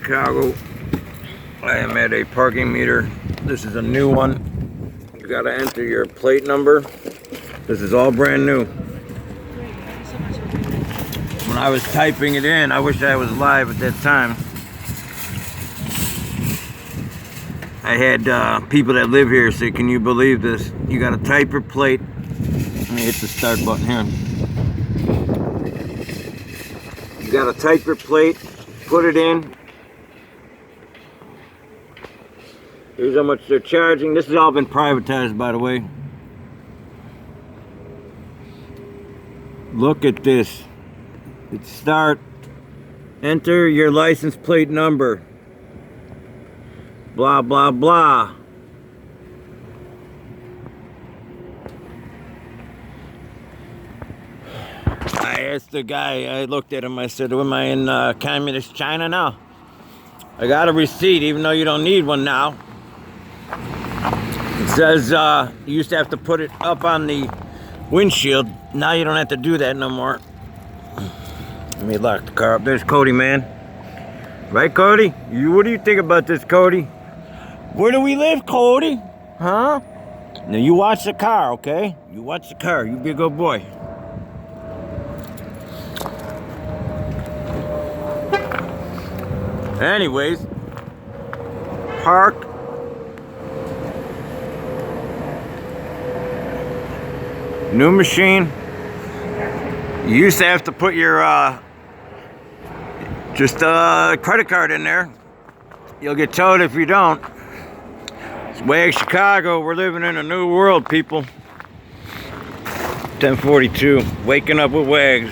Chicago. I am at a parking meter. This is a new one. You gotta enter your plate number. This is all brand new. When I was typing it in, I wish I was live at that time. I had people that live here say, can you believe this? You gotta type your plate. Let me hit the start button here. You gotta type your plate, put it in. Here's how much they're charging. This has all been privatized, by the way. Look at this. It's start. Enter your license plate number. Blah, blah, blah. I asked the guy, I looked at him, I said, am I in communist China now? I got a receipt, even though you don't need one now. It says you used to have to put it up on the windshield. Now you don't have to do that no more. Let me lock the car up. There's Cody, man. Right, Cody? What do you think about this, Cody? Where do we live, Cody? Huh? Now you watch the car, okay? You watch the car. You be a good boy. Anyways, park. New machine. You used to have to put your just a credit card in there. You'll get towed if you don't. It's Wags Chicago. We're living in a new world, people. 10:42. Waking up with Wags.